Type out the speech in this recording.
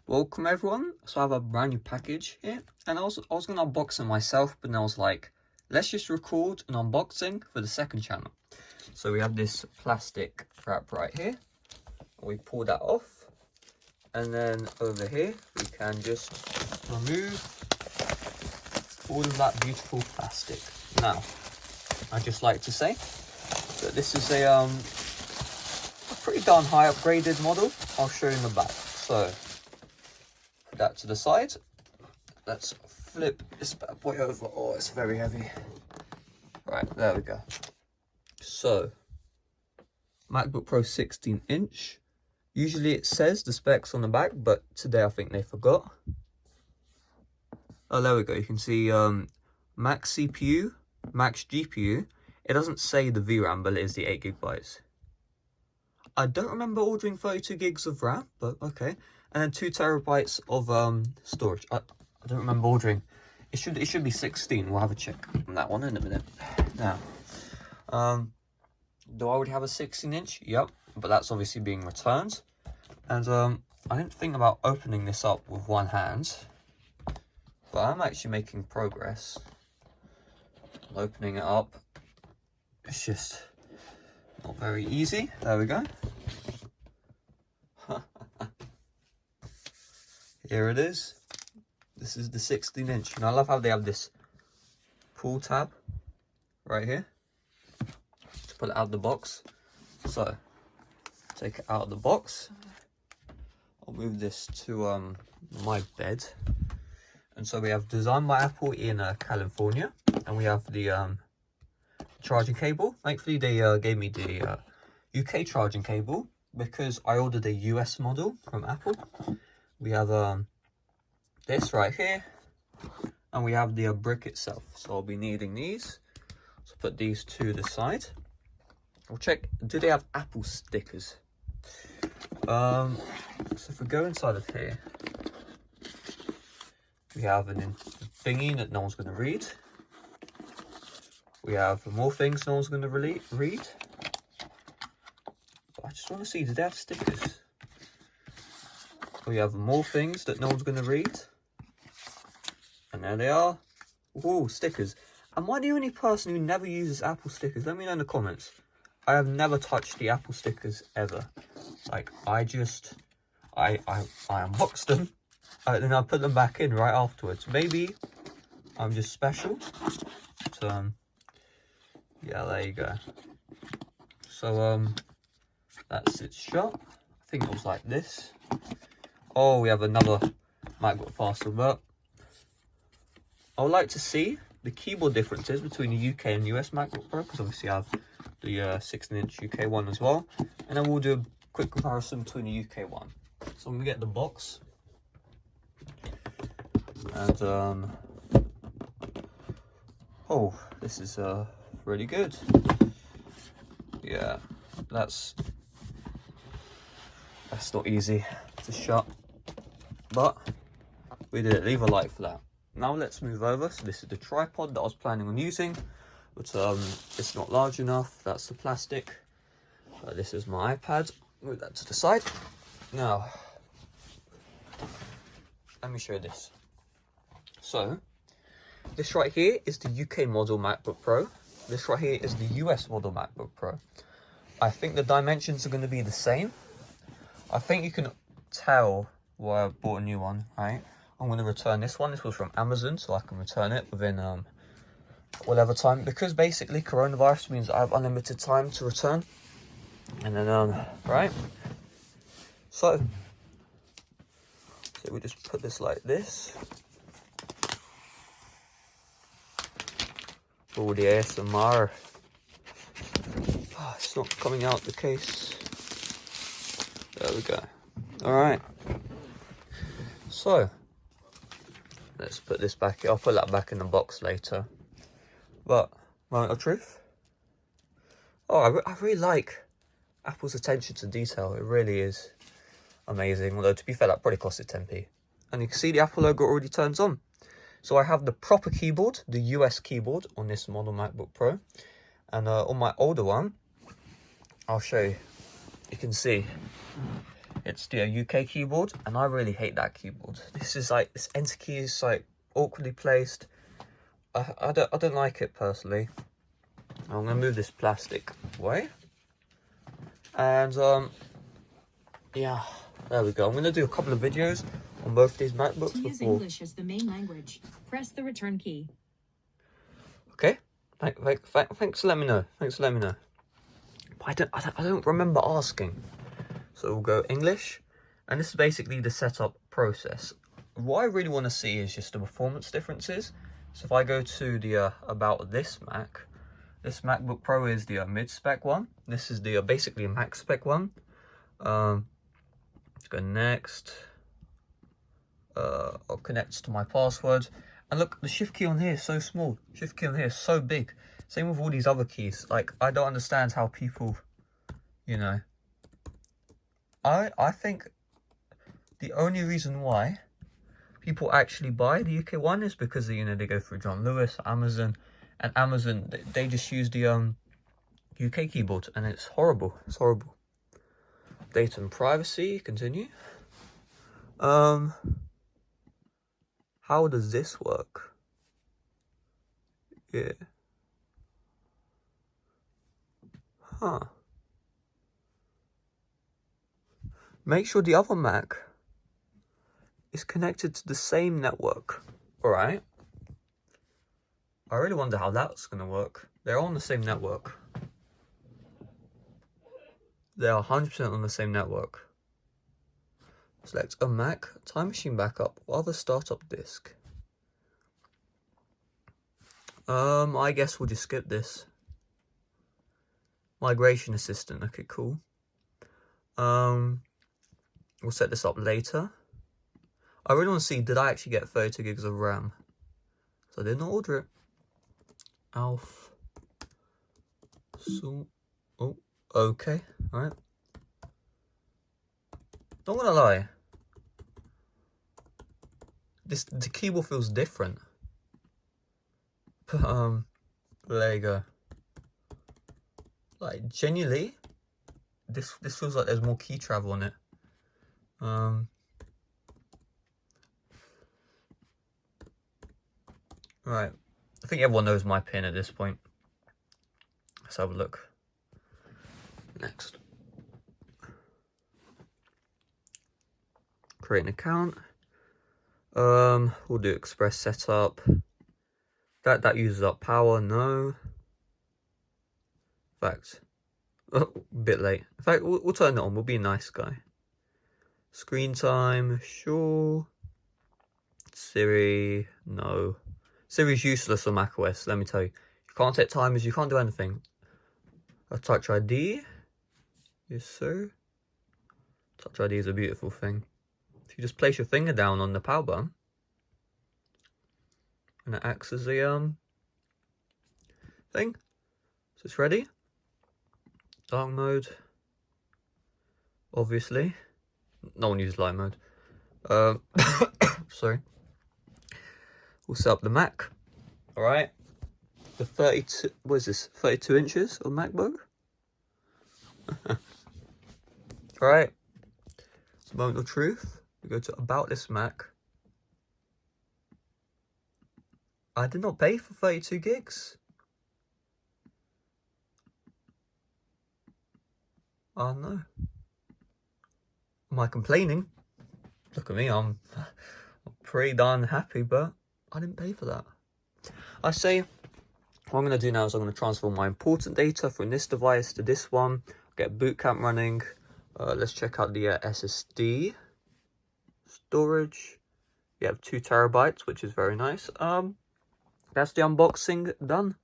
Welcome everyone. So I have a brand new package here, and I was gonna unbox it myself, but then I was like, let's just record an unboxing for the second channel. So we have this plastic wrap right here. We pull that off, and then over here we can just remove all of that beautiful plastic. Now, I'd just like to say that this is a pretty darn high upgraded model. I'll show you in the back. So put that to the side. Let's flip this bad boy over. Oh, it's very heavy. Right, there we go. So MacBook Pro 16-inch. Usually it says the specs on the back, but today I think they forgot. Oh, there we go. You can see max CPU, max GPU. It doesn't say the VRAM, but it is the 8 GB. I don't remember ordering 32 gigs of RAM, but okay. And then 2 TB of storage. I don't remember ordering. It should be 16. We'll have a check on that one in a minute. Now, do I already have a 16-inch? Yep, but that's obviously being returned. And I didn't think about opening this up with one hand, but I'm actually making progress. Opening it up, it's just not very easy. There we go. Here it is. This is the 16-inch. And I love how they have this pull tab right here to pull it out of the box. So, take it out of the box. I'll move this to my bed. And so we have designed by Apple in California. And we have the charging cable. Thankfully, they gave me the UK charging cable because I ordered a US model from Apple. We have this right here, and we have the brick itself. So I'll be needing these. So put these to the side. We'll check, do they have Apple stickers? So if we go inside of here, we have a thingy that no one's going to read. We have more things no one's going to read. But I just want to see, do they have stickers? We have more things that no one's going to read. And there they are. Ooh, stickers. Am I the only person who never uses Apple stickers? Let me know in the comments. I have never touched the Apple stickers ever. Like, I unboxed them. And then I put them back in right afterwards. Maybe I'm just special. But, yeah, there you go. So, that's it shut. I think it was like this. Oh, we have another MacBook parcel, but I would like to see the keyboard differences between the UK and US MacBook Pro, because obviously I have the 16-inch UK one as well. And then we'll do a quick comparison between the UK one. So I'm going to get the box. And, oh, this is really good. Yeah, that's not easy to shut, but we did it. Leave a like for that. Now let's move over. So this is the tripod that I was planning on using, but it's not large enough. That's the plastic. This is my iPad. Move that to the side. Now, let me show you this. So, this right here is the UK model MacBook Pro. This right here is the US model MacBook Pro. I think the dimensions are going to be the same. I think you can tell why I bought a new one, right? I'm going to return this one. This was from Amazon, so I can return it within whatever time. Because basically coronavirus means I have unlimited time to return. And then, right? So we just put this like this. Oh, the ASMR. Oh, it's not coming out the case. There we go. Alright. So, let's put this back. I'll put that back in the box later. But, moment of truth. Oh, I really like Apple's attention to detail. It really is amazing. Although, to be fair, that probably costed 10p. And you can see the Apple logo already turns on. So I have the proper keyboard, the US keyboard, on this model MacBook Pro. And on my older one, I'll show you. You can see It's the UK keyboard, and I really hate that keyboard. This is like, this enter key is like awkwardly placed. I don't like it personally. I'm gonna move this plastic away, and yeah, there we go. I'm gonna do a couple of videos on both these MacBooks To use before. English as the main language, press the return key. Okay, thanks for letting me know. Thanks for letting me know. But I don't remember asking. So we'll go English, and this is basically the setup process. What I really want to see is just the performance differences. So if I go to the about this Mac, this MacBook Pro is the mid-spec one. This is the basically a max spec one. Let's go next. I'll connect to my password. And look, the shift key on here is so small. Shift key on here is so big. Same with all these other keys. Like, I don't understand how people, you know. I think the only reason why people actually buy the UK one is because, you know, they go through John Lewis, Amazon, and Amazon, they just use the UK keyboard, and it's horrible. It's horrible. Data and privacy, continue. How does this work? Yeah. Huh. Make sure the other Mac is connected to the same network. Alright. I really wonder how that's going to work. They're on the same network. They are 100% on the same network. Select a Mac, Time Machine Backup, or other startup disk. I guess we'll just skip this. Migration Assistant, okay, cool. We'll set this up later. I really want to see, did I actually get 32 gigs of RAM? So I did not order it. Alf. So, oh, okay, alright. Not gonna lie. The keyboard feels different. But, there you go. Like, genuinely, this feels like there's more key travel on it. Right, I think everyone knows my pin at this point. Let's have a look. Next. Create an account. We'll do express setup. That uses up power, no. In fact, oh, a bit late. In fact, we'll turn it on. We'll be a nice guy. Screen time, sure. Siri, no. Siri's useless on macOS, let me tell you. You can't set timers, you can't do anything. A Touch ID. Yes, sir. Touch ID is a beautiful thing. If you just place your finger down on the power button, and it acts as the thing. So it's ready. Dark mode. Obviously. No one uses light mode. Sorry. We'll set up the Mac. Alright. The 32, what is this? 32 inches of MacBook? Alright. It's a moment of truth. We go to about this Mac. I did not pay for 32 gigs. Oh no. Am I complaining? Look at me, I'm pretty darn happy, but I didn't pay for that. I say, what I'm going to do now is I'm going to transfer my important data from this device to this one, get Boot Camp running. Let's check out the SSD storage. We have 2 terabytes, which is very nice. That's the unboxing done.